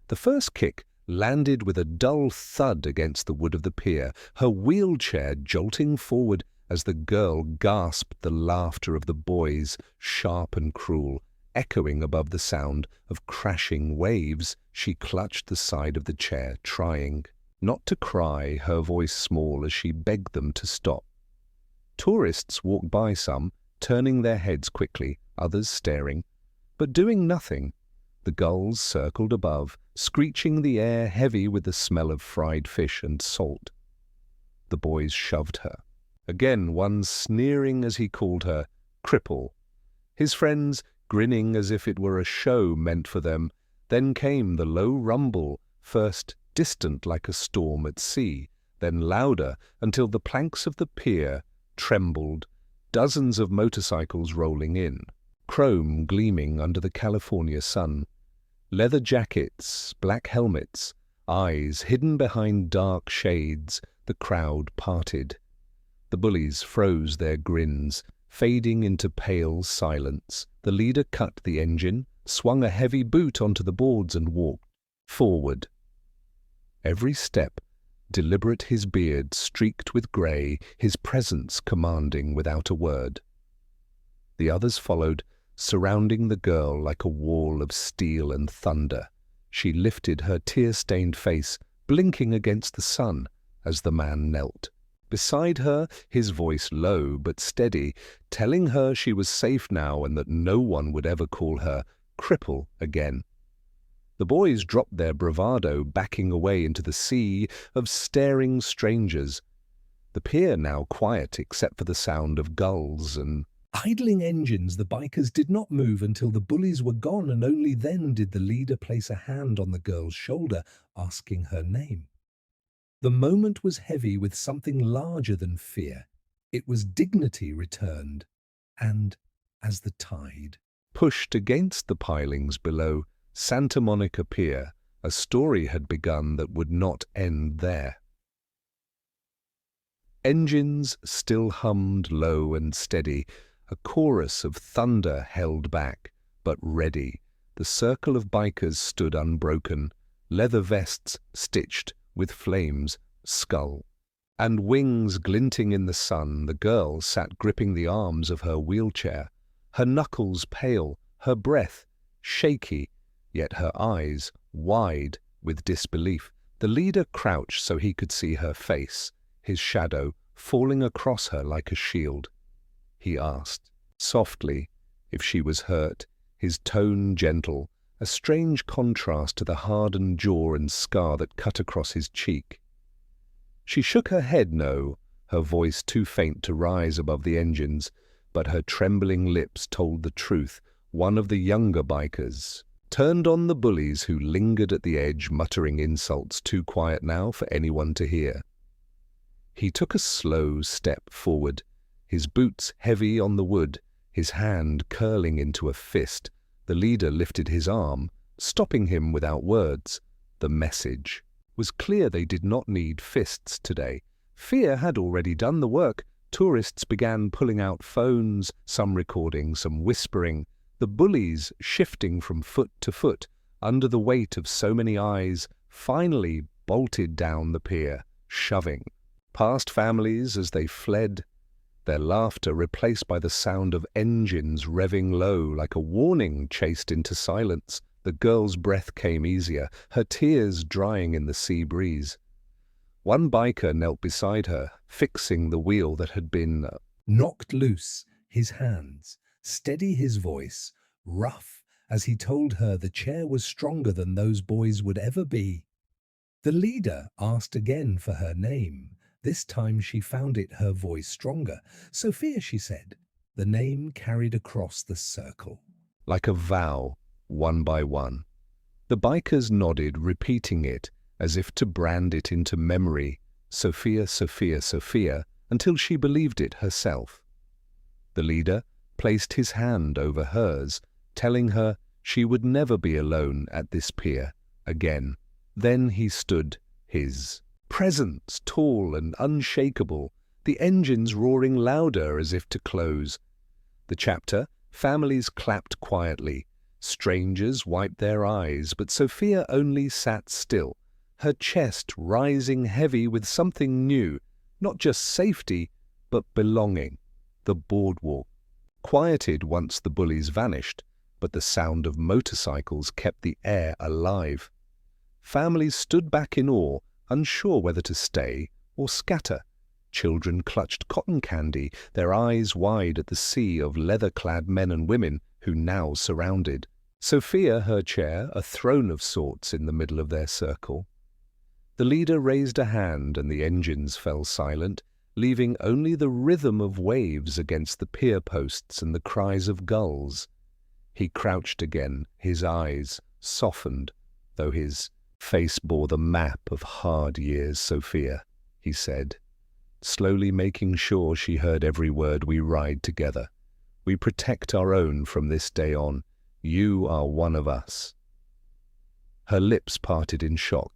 The first kick landed with a dull thud against the wood of the pier, her wheelchair jolting forward as the girl gasped, the laughter of the boys, sharp and cruel, echoing above the sound of crashing waves. She clutched the side of the chair, trying not to cry, her voice small as she begged them to stop. Tourists walked by, some turning their heads quickly, others staring, but doing nothing. The gulls circled above, screeching the air heavy with the smell of fried fish and salt. The boys shoved her, again one sneering as he called her Cripple. His friends grinning as if it were a show meant for them. Then came the low rumble, first distant like a storm at sea, then louder until the planks of the pier trembled, dozens of motorcycles rolling in, chrome gleaming under the California sun. Leather jackets, black helmets, eyes hidden behind dark shades, the crowd parted. The bullies froze their grins, fading into pale silence. The leader cut the engine, swung a heavy boot onto the boards and walked forward. Every step deliberate, his beard streaked with grey, his presence commanding without a word. The others followed, surrounding the girl like a wall of steel and thunder. She lifted her tear-stained face, blinking against the sun as the man knelt beside her, his voice low but steady, telling her she was safe now and that no one would ever call her Cripple again. The boys dropped their bravado, backing away into the sea of staring strangers. The pier now quiet except for the sound of gulls and idling engines. The bikers did not move until the bullies were gone, and only then did the leader place a hand on the girl's shoulder, asking her name. The moment was heavy with something larger than fear. It was dignity returned, and as the tide pushed against the pilings below Santa Monica Pier, a story had begun that would not end there. Engines still hummed low and steady, a chorus of thunder held back, but ready. The circle of bikers stood unbroken, leather vests stitched with flames, skull and wings glinting in the sun. The girl sat gripping the arms of her wheelchair, her knuckles pale, her breath shaky, yet her eyes wide with disbelief. The leader crouched so he could see her face, his shadow falling across her like a shield. He asked softly if she was hurt, his tone gentle, a strange contrast to the hardened jaw and scar that cut across his cheek. She shook her head no, her voice too faint to rise above the engines, but her trembling lips told the truth. One of the younger bikers turned on the bullies who lingered at the edge, muttering insults too quiet now for anyone to hear. He took a slow step forward, his boots heavy on the wood, his hand curling into a fist. The leader lifted his arm, stopping him without words. The message was clear. They did not need fists today. Fear had already done the work. Tourists began pulling out phones, some recording, some whispering. The bullies, shifting from foot to foot, under the weight of so many eyes, finally bolted down the pier, shoving past families as they fled, their laughter replaced by the sound of engines revving low like a warning chased into silence. The girl's breath came easier, her tears drying in the sea breeze. One biker knelt beside her, fixing the wheel that had been knocked loose, his hands steady, his voice rough as he told her the chair was stronger than those boys would ever be. The leader asked again for her name. This time she found it, her voice stronger. Sophia, she said. The name carried across the circle like a vow, one by one. The bikers nodded, repeating it as if to brand it into memory. Sophia, Sophia, Sophia, until she believed it herself. The leader placed his hand over hers, telling her she would never be alone at this pier again. Then he stood, his presence tall and unshakable, the engines roaring louder as if to close. The chapter, families clapped quietly, Strangers wiped their eyes, but Sophia only sat still, her chest rising heavy with something new, not just safety, but belonging. The boardwalk. Quieted once the bullies vanished, but the sound of motorcycles kept the air alive. Families stood back in awe, unsure whether to stay or scatter. Children clutched cotton candy, their eyes wide at the sea of leather-clad men and women who now surrounded. Sophia, her chair, a throne of sorts in the middle of their circle. The leader raised a hand and the engines fell silent, leaving only the rhythm of waves against the pier posts and the cries of gulls. He crouched again, his eyes softened, though his face bore the map of hard years. "Sophia," he said, slowly making sure she heard every word, "we ride together. We protect our own from this day on. You are one of us." Her lips parted in shock.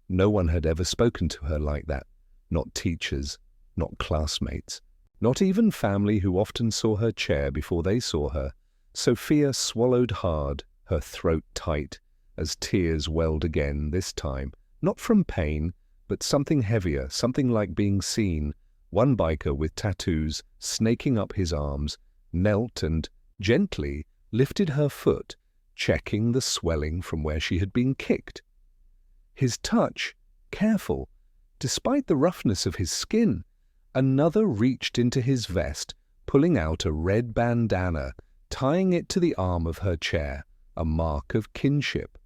No one had ever spoken to her like that. Not teachers, not classmates, not even family who often saw her chair before they saw her. Sophia swallowed hard, her throat tight, as tears welled again, this time, not from pain, but something heavier, something like being seen. One biker with tattoos snaking up his arms knelt and gently lifted her foot, checking the swelling from where she had been kicked. His touch, careful, despite the roughness of his skin. Another reached into his vest, pulling out a red bandana, tying it to the arm of her chair, a mark of kinship.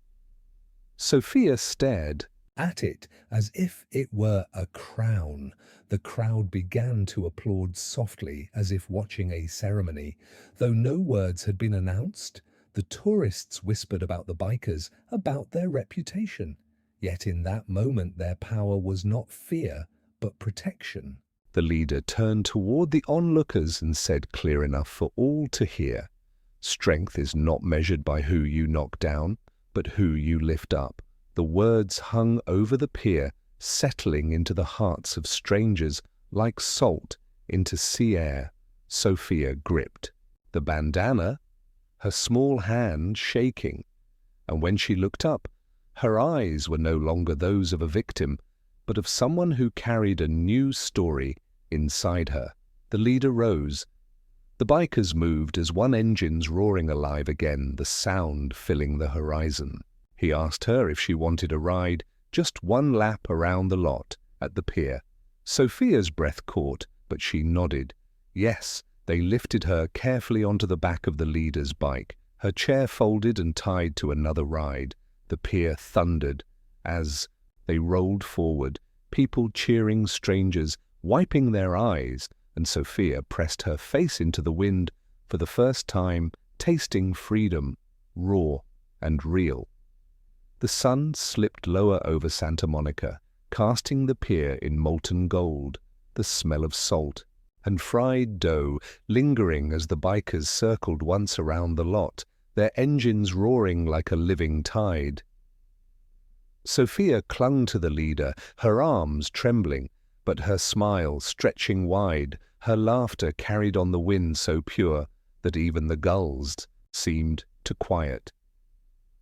Sophia stared at it as if it were a crown. The crowd began to applaud softly, as if watching a ceremony. Though no words had been announced, the tourists whispered about the bikers, about their reputation. Yet in that moment their power was not fear, but protection. The leader turned toward the onlookers and said, clear enough for all to hear, "Strength is not measured by who you knock down, but who you lift up." The words hung over the pier, settling into the hearts of strangers like salt into sea air. Sophia gripped the bandana, her small hand shaking, and when she looked up, her eyes were no longer those of a victim, but of someone who carried a new story inside her. The leader rose. The bikers moved as one engine's roaring alive again, the sound filling the horizon. He asked her if she wanted a ride, just one lap around the lot at the pier. Sophia's breath caught, but she nodded. Yes, they lifted her carefully onto the back of the leader's bike, her chair folded and tied to another ride. The pier thundered as they rolled forward, people cheering, strangers wiping their eyes, and Sophia pressed her face into the wind for the first time, tasting freedom, raw and real. The sun slipped lower over Santa Monica, casting the pier in molten gold, the smell of salt and fried dough lingering as the bikers circled once around the lot, their engines roaring like a living tide. Sophia clung to the leader, her arms trembling, but her smile stretching wide, her laughter carried on the wind so pure that even the gulls seemed to quiet.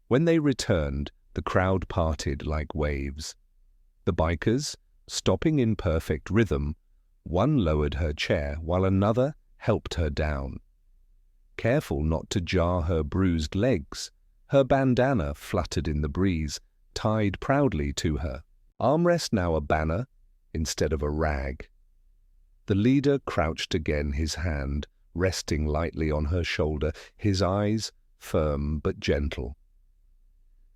When they returned, the crowd parted like waves. The bikers, stopping in perfect rhythm, one lowered her chair while another helped her down. Careful not to jar her bruised legs, her bandana fluttered in the breeze, tied proudly to her. Armrest now a banner instead of a rag. The leader crouched again, his hand resting lightly on her shoulder, his eyes firm but gentle.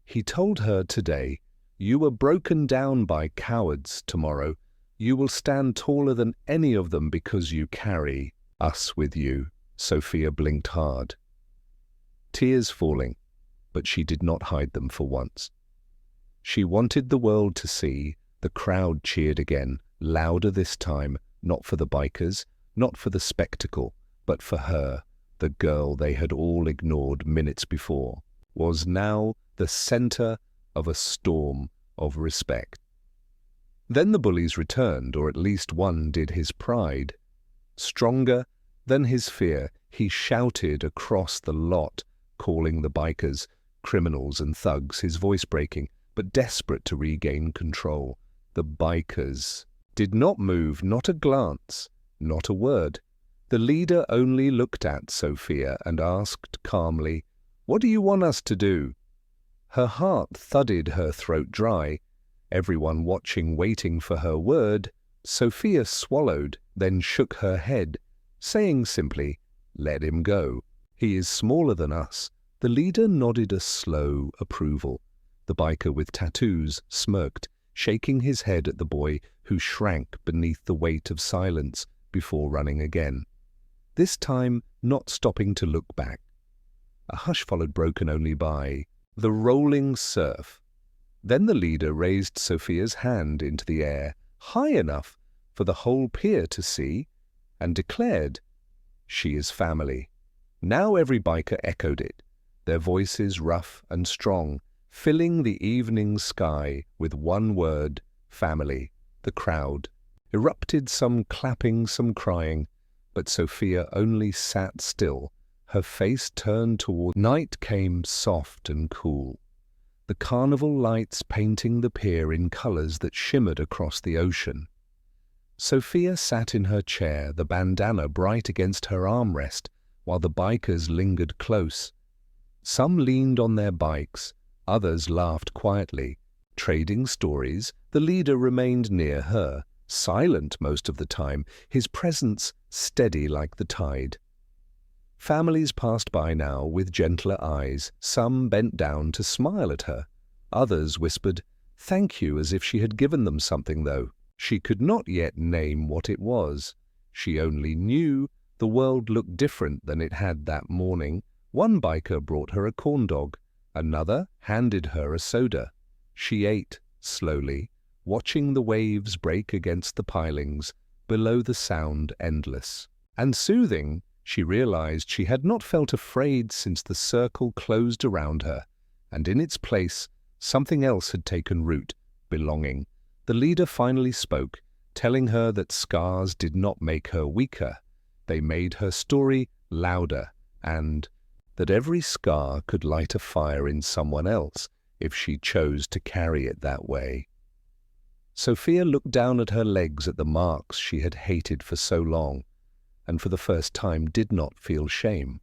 He told her today, "You were broken down by cowards. Tomorrow you will stand taller than any of them because you carry us with you." Sophia blinked hard, tears falling, but she did not hide them for once. She wanted the world to see. The crowd cheered again, louder this time, not for the bikers, not for the spectacle, but for her. The girl they had all ignored minutes before was now the center of a storm of respect. Then the bullies returned, or at least one did. His pride, stronger than his fear, he shouted across the lot, calling the bikers criminals and thugs, his voice breaking, but desperate to regain control. The bikers did not move, not a glance, not a word. The leader only looked at Sophia and asked calmly, "What do you want us to do?" Her heart thudded, her throat dry. Everyone watching, waiting for her word. Sophia swallowed, then shook her head, saying simply, "Let him go. He is smaller than us." The leader nodded a slow approval. The biker with tattoos smirked, shaking his head at the boy who shrank beneath the weight of silence before running again. This time not stopping to look back. A hush followed, broken only by the rolling surf. Then the leader raised Sophia's hand into the air, high enough for the whole pier to see, and declared, "She is family." Now every biker echoed it, their voices rough and strong, filling the evening sky with one word, family. The crowd erupted, some clapping, some crying, but Sophia only sat still, her face turned toward. Night came soft and cool, the carnival lights painting the pier in colors that shimmered across the ocean. Sophia sat in her chair, the bandana bright against her armrest, while the bikers lingered close. Some leaned on their bikes, others laughed quietly. Trading stories, the leader remained near her, silent most of the time, his presence steady like the tide. Families passed by now with gentler eyes. Some bent down to smile at her. Others whispered, "Thank you," as if she had given them something, though she could not yet name what it was. She only knew the world looked different than it had that morning. One biker brought her a corn dog. Another handed her a soda. She ate, slowly, watching the waves break against the pilings, below the sound endless. And soothing, she realized she had not felt afraid since the circle closed around her, and in its place something else had taken root, belonging. The leader finally spoke, telling her that scars did not make her weaker. They made her story louder, and that every scar could light a fire in someone else if she chose to carry it that way. Sophia looked down at her legs, at the marks she had hated for so long, and for the first time did not feel shame.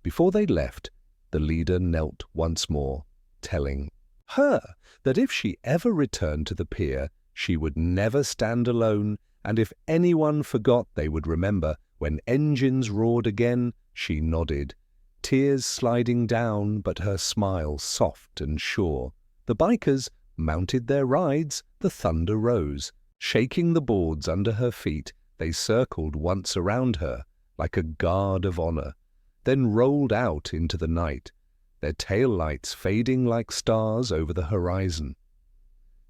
Before they left, the leader knelt once more, telling her that if she ever returned to the pier, she would never stand alone, and if anyone forgot, they would remember. When engines roared again, she nodded, tears sliding down, but her smile soft and sure. The bikers mounted their rides, the thunder rose, shaking the boards under her feet. They circled once around her, like a guard of honor, then rolled out into the night, their tail lights fading like stars over the horizon.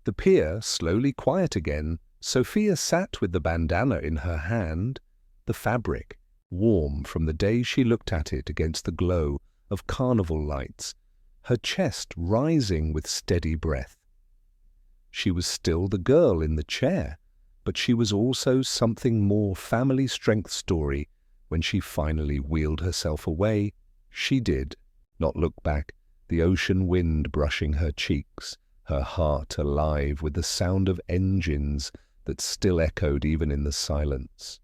The pier slowly quiet again. Sophia sat with the bandana in her hand, the fabric warm from the day she looked at it against the glow of carnival lights, her chest rising with steady breath. She was still the girl in the chair, but she was also something more. Family strength story. When she finally wheeled herself away, she did not look back, the ocean wind brushing her cheeks, her heart alive with the sound of engines that still echoed even in the silence.